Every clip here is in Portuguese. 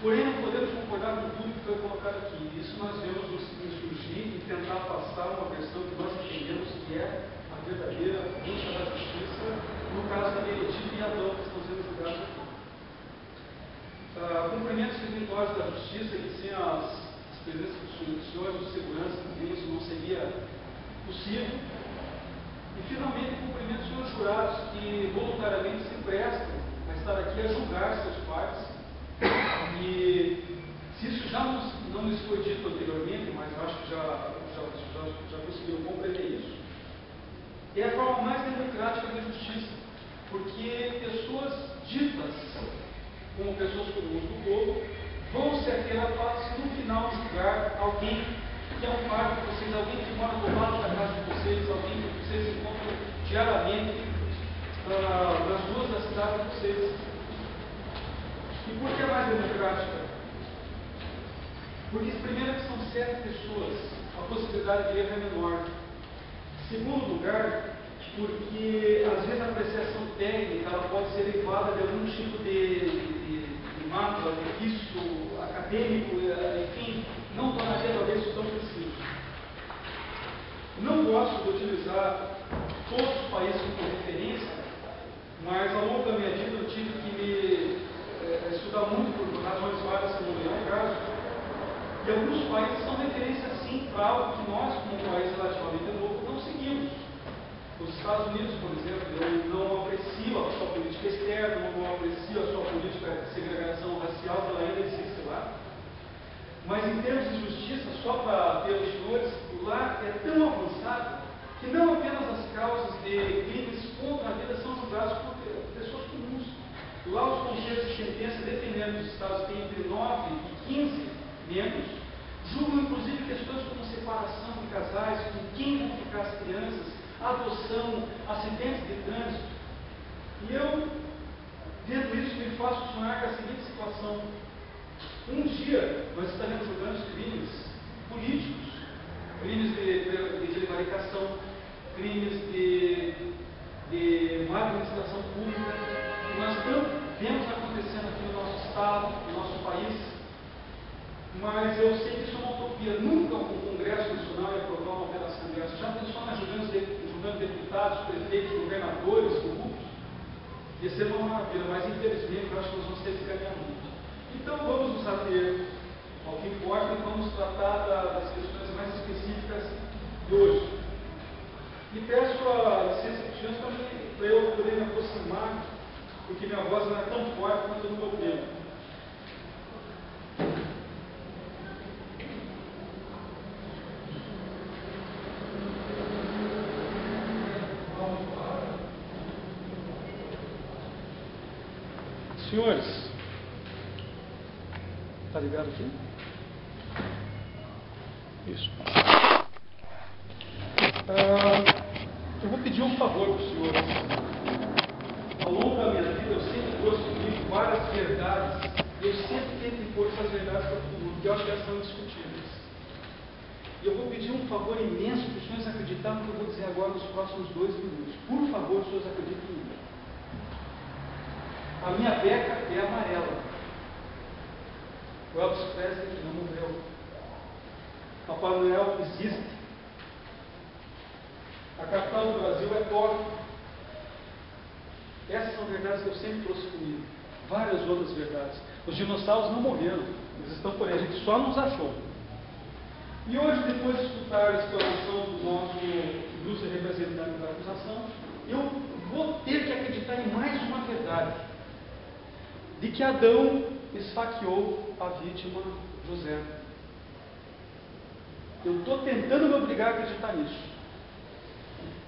Porém, não podemos concordar com tudo que foi colocado aqui. Isso nós vemos nos surgir e tentar passar uma versão que nós entendemos que é a verdadeira busca da justiça, no caso da Meredith e Adão, que estão sendo julgados aqui. Cumprimentos espirituais da justiça, que sem as presenças dos senhores de segurança também isso não seria possível. E finalmente, cumprimentos dos senhores jurados que voluntariamente se prestam a estar aqui a julgar seus pares. E se isso já não nos foi dito anteriormente, mas acho que já conseguiram compreender isso, é a forma mais democrática da justiça, porque pessoas ditas como pessoas comuns do povo vão se ater a fato se no final julgar alguém que é um par de vocês, alguém que mora do lado da casa de vocês, alguém que vocês encontram diariamente nas ruas da cidade de vocês. E por que é mais democrática? Porque, primeiro, que são 7 pessoas, a possibilidade de erro é menor. Segundo lugar, porque às vezes a apreciação técnica ela pode ser levada de algum tipo de mácula, de risco acadêmico, enfim, não tornaria talvez isso tão preciso. Não gosto de utilizar todos os países como referência, mas ao longo da minha vida eu tive que me estudar muito por razões várias, se não é o caso. E alguns países são referência sim para algo que nós, como um país relativamente novo, não seguimos. Os Estados Unidos, por exemplo, eu não aprecio a sua política externa, não aprecio a sua política de segregação racial, que ela ainda existe lá. Mas em termos de justiça, só para ter os senhores, lá é tão avançado que não apenas as causas de crimes contra a vida são julgadas por pessoas comuns. Lá os conselhos de sentença, dependendo dos estados, têm entre 9 e 15 membros, julgam inclusive questões como separação de casais, com quem vão ficar as crianças, adoção, acidentes de trânsito. E eu, vendo isso, me faço sonhar com a seguinte situação. Um dia nós estaremos julgando os crimes políticos, crimes de prevaricação, crimes de má administração pública, que nós tanto vemos acontecendo aqui no nosso estado, no nosso país. Mas eu sei que isso é uma utopia. Nunca o Congresso Nacional ia aprovar uma operação dessa. Já pensou nós julgando deputados, prefeitos, governadores, corruptos? Ia ser uma maravilha, mas infelizmente eu acho que nós vamos ter que caminhar muito. Então vamos nos ater ao que importa e vamos tratar das questões mais específicas de hoje. E peço a licença dos senhores para eu poder me aproximar, porque minha voz não é tão forte quanto no meu tempo. Senhores, está ligado aqui? Isso. Eu vou pedir um favor para os senhores. Ao longo da minha vida, eu sempre trouxe comigo várias verdades. E eu sempre tento impor essas verdades para todo mundo, que eu acho que elas são indiscutíveis. E eu vou pedir um favor imenso para os senhores acreditarem no que eu vou dizer agora nos próximos 2 minutos. Por favor, os senhores acreditem em mim. A minha beca é amarela. O Elvis Presley não morreu. Papai Noel existe. A capital do Brasil é Tóquio. Essas são verdades que eu sempre trouxe comigo. Várias outras verdades. Os dinossauros não morreram. Eles estão por aí. A gente só nos achou. E hoje, depois de escutar a explanação do nosso ilustre representante da acusação, eu vou ter que acreditar em mais uma verdade. De que Adão esfaqueou a vítima José. Eu estou tentando me obrigar a acreditar nisso.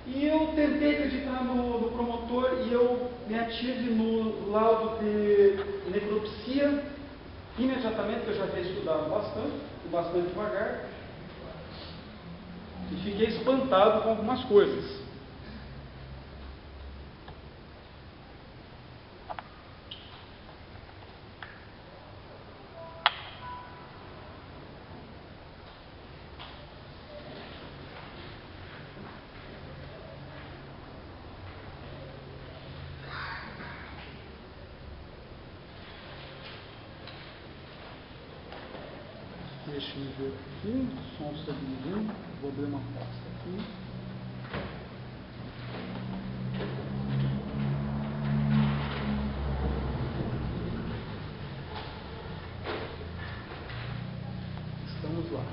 E eu tentei acreditar no promotor e eu me ative no laudo de necropsia imediatamente, que eu já havia estudado bastante devagar, e fiquei espantado com algumas coisas. Deixa-me ver aqui, o som estabilizando. Vou abrir uma pasta aqui. Estamos lá.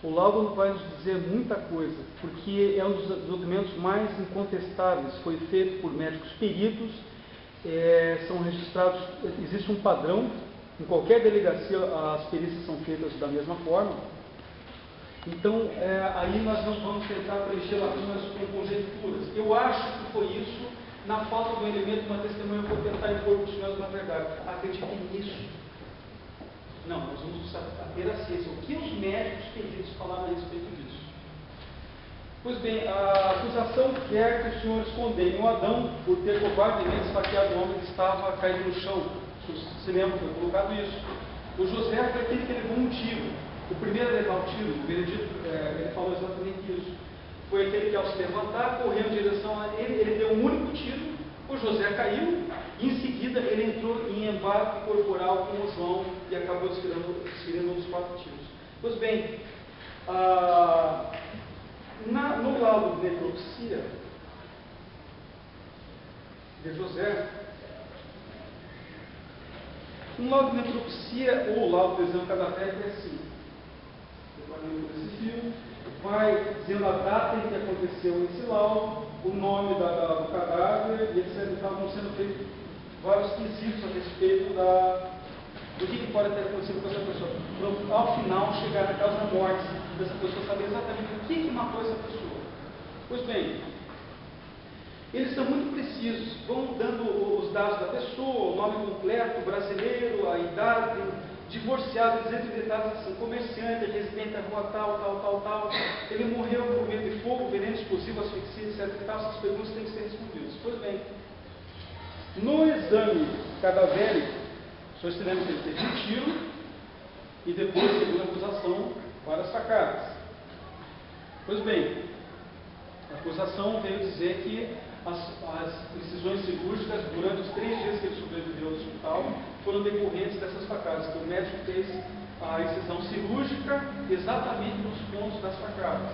O laudo vai nos dizer muita coisa, porque é um dos documentos mais incontestáveis. Foi feito por médicos peritos, são registrados, existe um padrão, em qualquer delegacia as perícias são feitas da mesma forma. Então, aí nós não vamos tentar preencher lacunas com conjecturas. Eu acho que foi isso, na falta do elemento de uma testemunha, eu vou tentar impor para os senhores uma verdade. Acreditem nisso. Não, nós vamos ter a ciência. O que os médicos peritos falaram a respeito disso? Pois bem, a acusação quer que os senhores condenem o Adão por ter covardemente esfaqueado o homem que estava caído no chão. Se lembra, foi colocado isso. O José foi aquele que levou um tiro. O primeiro a levar o tiro, o Benedito, ele falou exatamente isso. Foi aquele que, ao se levantar, correu em direção a ele, ele deu um único tiro, o José caiu, e em seguida ele entrou em embate corporal com o João e acabou desferindo um dos 4 tiros. Pois bem, no laudo de necropsia de José, um laudo de necropsia ou laudo de exame cadavérico é assim. Esse filme vai dizendo a data em que aconteceu esse laudo, o nome do cadáver, e etc. Estavam sendo feitos vários quesitos a respeito do que pode ter acontecido com essa pessoa. Para, ao final, chegar na causa morte dessa pessoa, saber exatamente o que matou essa pessoa. Pois bem, eles são muito precisos, vão dando os dados da pessoa, o nome completo, brasileiro, a idade, divorciado, eles entram em detalhes assim, comerciante, residente da rua tal, ele morreu por meio de fogo, veneno explosivo, asfixia, etc. E tal, essas perguntas têm que ser respondidas. Pois bem, no exame cadavérico, o senhor se lembra que ele teve um tiro e depois, segundo a acusação, várias facadas. Pois bem, a acusação veio dizer que as incisões cirúrgicas, durante os 3 dias que ele sobreviveu no hospital, foram decorrentes dessas facadas, que o médico fez a incisão cirúrgica exatamente nos pontos das facadas.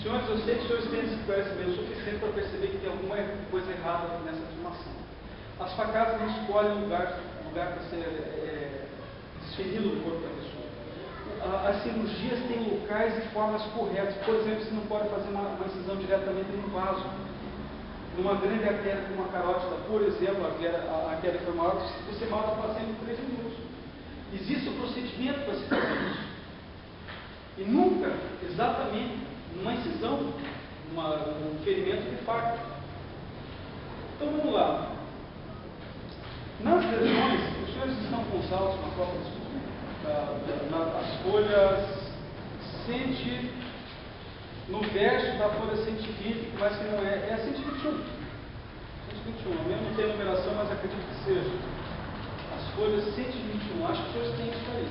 Senhores, eu sei que os senhores têm conhecimento suficiente para perceber que tem alguma coisa errada nessa afirmação. As facadas não escolhem lugar para ser desferido do corpo da pessoa. As cirurgias têm locais e formas corretas. Por exemplo, você não pode fazer uma incisão diretamente no vaso. Numa grande artéria como a carótida, por exemplo, a artéria femoral, você mata o paciente em 3 minutos. Existe um procedimento para se fazer isso. E nunca, exatamente, numa incisão, um ferimento de faca. Então vamos lá. Nas lesões, os senhores estão com os autos na copa de as folhas 100, no verso da folha 120, mas que não é a 121. 121, eu não tenho numeração, mas acredito que seja. As folhas 121, acho que os senhores têm isso aí.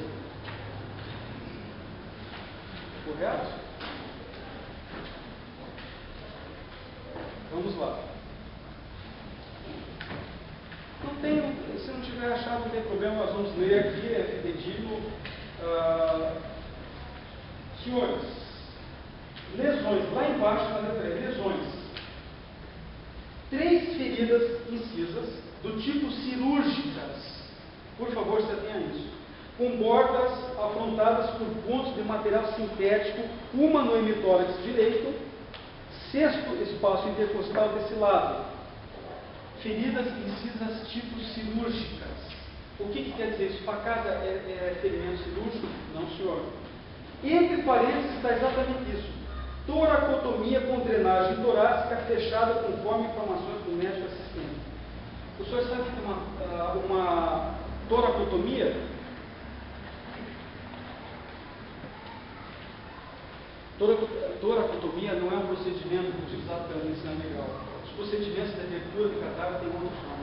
Correto? Vamos lá. Se não tiver achado, não tem problema, nós vamos ler aqui, é fidedigno. Senhores, lesões, lá embaixo na letra E, lesões. 3 feridas incisas, do tipo cirúrgicas, por favor, se atenha a isso, com bordas afrontadas por pontos de material sintético, uma no hemitórax direito, 6º espaço intercostal desse lado. Feridas incisas tipo cirúrgicas. O que quer dizer isso? Facada é ferimento cirúrgico? Não, senhor. Entre parênteses está exatamente isso. Toracotomia com drenagem torácica fechada conforme informações do médico assistente. O senhor sabe que tem uma toracotomia? Toracotomia não é um procedimento utilizado pela medicina legal. Os procedimentos de abertura de cadáver têm outros nomes.